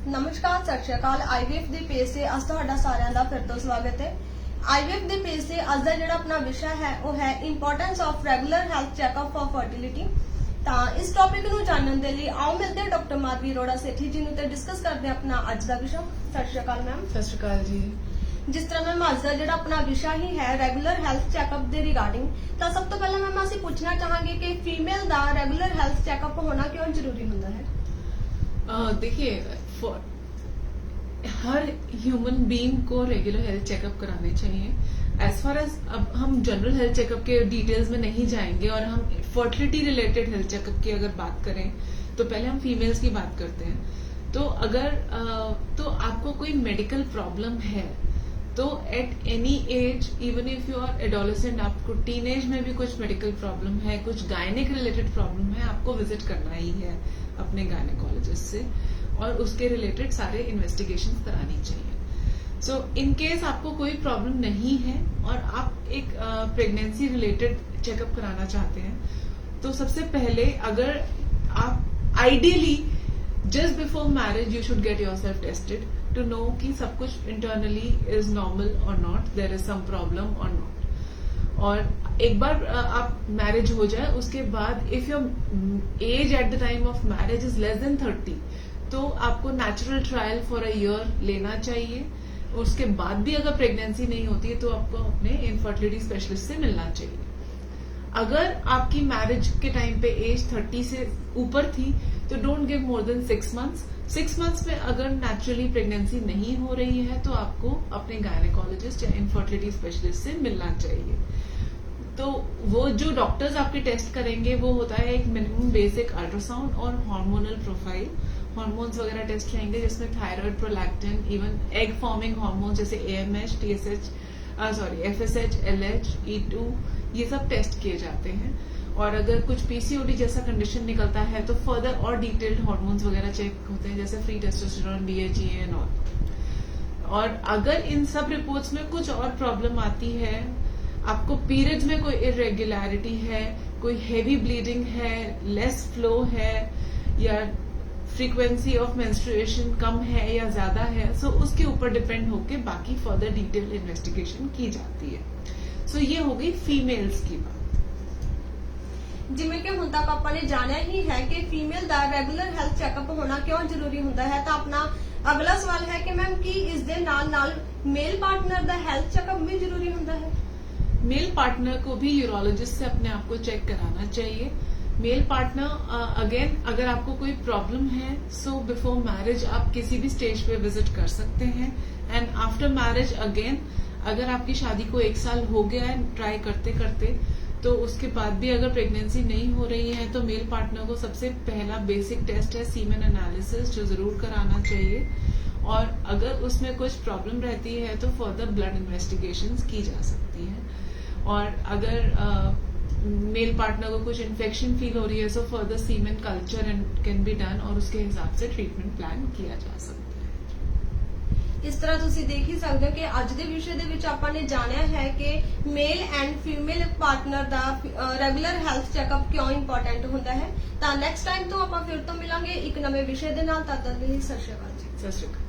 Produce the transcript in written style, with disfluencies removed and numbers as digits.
नमस्कार सत श्री अकाल आईवीएफ ਦੇ ਪੇਜ ਤੇ ਅੱਜ ਤੁਹਾਡਾ ਸਾਰਿਆਂ ਦਾ ਫਿਰ ਤੋਂ ਸਵਾਗਤ ਹੈ। आईवीएफ ਦੇ ਪੇਜ ਤੇ ਅੱਜ ਦਾ ਜਿਹੜਾ ਆਪਣਾ ਵਿਸ਼ਾ ਹੈ ਉਹ ਹੈ importance of regular health checkup for fertility. ਤਾਂ ਇਸ ਟੌਪਿਕ ਨੂੰ ਜਾਣਨ ਦੇ ਲਈ ਆਓ ਮਿਲਦੇ ਹਾਂ ਡਾਕਟਰ ਮਾਧਵੀ ਅਰੋੜਾ ਸੇਠੀ ਜੀ ਨੂੰ ਤੇ ਡਿਸਕਸ ਕਰਦੇ ਹਾਂ ਆਪਣਾ ਅੱਜ ਦਾ ਵਿਸ਼ਾ। ਸਤ श्री अकाल मैम। सत श्री अकाल जी। जिस तरह मैम आज का जो अपना विषय ही है रेगुलर हैल्थ चैकअप के रिगार्डिंग, तो सब तो पहले मैम असं पूछना चाहेंगे कि फीमेल का रेगुलर हैल्थ चैकअप होना क्यों जरूरी होता है? देखिए, हर ह्यूमन बीइंग को रेगुलर हेल्थ चेकअप कराने चाहिए। एज फार एज अब हम जनरल हेल्थ चेकअप के डिटेल्स में नहीं जाएंगे और हम फर्टिलिटी रिलेटेड हेल्थ चेकअप की अगर बात करें तो पहले हम फीमेल्स की बात करते हैं। तो अगर तो आपको कोई मेडिकल प्रॉब्लम है तो at any age, even if you are adolescent, आपको टीन एज में भी कुछ मेडिकल प्रॉब्लम है, कुछ गायनिक रिलेटेड प्रॉब्लम है, आपको विजिट करना ही है अपने गायनेकोलॉजिस्ट से और उसके रिलेटेड सारे इन्वेस्टिगेशन करानी चाहिए। सो इन केस आपको कोई प्रॉब्लम नहीं है और आप एक प्रेगनेंसी रिलेटेड चेकअप कराना चाहते हैं तो सबसे पहले अगर आप ideally just before marriage you should get yourself tested to know कि सब कुछ इंटरनली इज नॉर्मल और not, there is some problem और नॉट। और एक बार आप मैरिज हो जाए उसके बाद if your age at the time of marriage is less than 30 तो आपको natural trial for a year लेना चाहिए। उसके बाद भी अगर प्रेगनेंसी नहीं होती है तो आपको अपने इनफर्टिलिटी स्पेशलिस्ट से मिलना चाहिए। अगर आपकी मैरिज के टाइम पे एज 30 से ऊपर थी तो don't give more than 6 months. 6 months में अगर नेचुरली प्रेगनेंसी नहीं हो रही है तो आपको अपने गायनेकोलॉजिस्ट या इनफर्टिलिटी स्पेशलिस्ट से मिलना चाहिए। तो वो जो डॉक्टर्स आपके टेस्ट करेंगे वो होता है एक मिनिमम बेसिक अल्ट्रासाउंड और हार्मोनल प्रोफाइल, हार्मोन्स वगैरह टेस्ट रहेंगे जिसमें thyroid, prolactin, even egg forming hormone जैसे AMH, TSH, FSH, LH, E2 ये सब टेस्ट किए जाते हैं। और अगर कुछ PCOD जैसा कंडीशन निकलता है तो फर्दर और डिटेल्ड हार्मोन्स वगैरह चेक होते हैं जैसे free testosterone, DHEA and all. और अगर इन सब रिपोर्ट्स में कुछ और प्रॉब्लम आती है, आपको पीरियड्स में कोई इरेगुलरिटी है, कोई हेवी ब्लीडिंग है, लेस फ्लो है या फ्रीक्वेंसी ऑफ मेंस्ट्रुएशन कम है या ज्यादा है, सो उसके ऊपर डिपेंड होके बाकी फर्दर डिटेल इन्वेस्टिगेशन की जाती है। सो ये हो गई फीमेल्स की बात। जिमें कि हुण तक आपां ने जानिया ही है कि फीमेल दा रेगुलर हेल्थ चेकअप होना क्यों जरूरी होता है। तो अपना अगला सवाल है कि मैम की इस दे नाल नाल मेल पार्टनर दा हेल्थ चेकअप भी जरूरी होता है? मेल पार्टनर को भी यूरोलॉजिस्ट से अपने आप को चेक कराना चाहिए। मेल पार्टनर अगेन अगर आपको कोई प्रॉब्लम है सो बिफोर मैरिज आप किसी भी स्टेज पे विजिट कर सकते हैं एंड आफ्टर मैरिज अगेन अगर आपकी शादी को 1 साल हो गया है ट्राई करते करते तो उसके बाद भी अगर प्रेगनेंसी नहीं हो रही है तो मेल पार्टनर को सबसे पहला बेसिक टेस्ट है सीमेन एनालिसिस जो जरूर कराना चाहिए। और अगर उसमें कुछ प्रॉब्लम रहती है तो फर्दर ब्लड इन्वेस्टिगेशंस की जा सकती है। और अगर मेल पार्टनर को कुछ इन्फेक्शन फील हो रही है so further semen culture can be done और उसके हिसाब से ट्रीटमेंट प्लान किया जा सकता है। इस तरह तुसी देख ही सकते हो कि अज के विषय दे विच आपां ने जानिया है कि मेल एंड फीमेल पार्टनर दा रेगुलर हेल्थ चेकअप क्यों इंपॉर्टेंट होता है। तो नेक्स्ट टाइम तो आपां फिर तो मिलांगे एक नवे विषय दे नाल। तद तक सत श्री अकाल जी। सत श्री अकाल।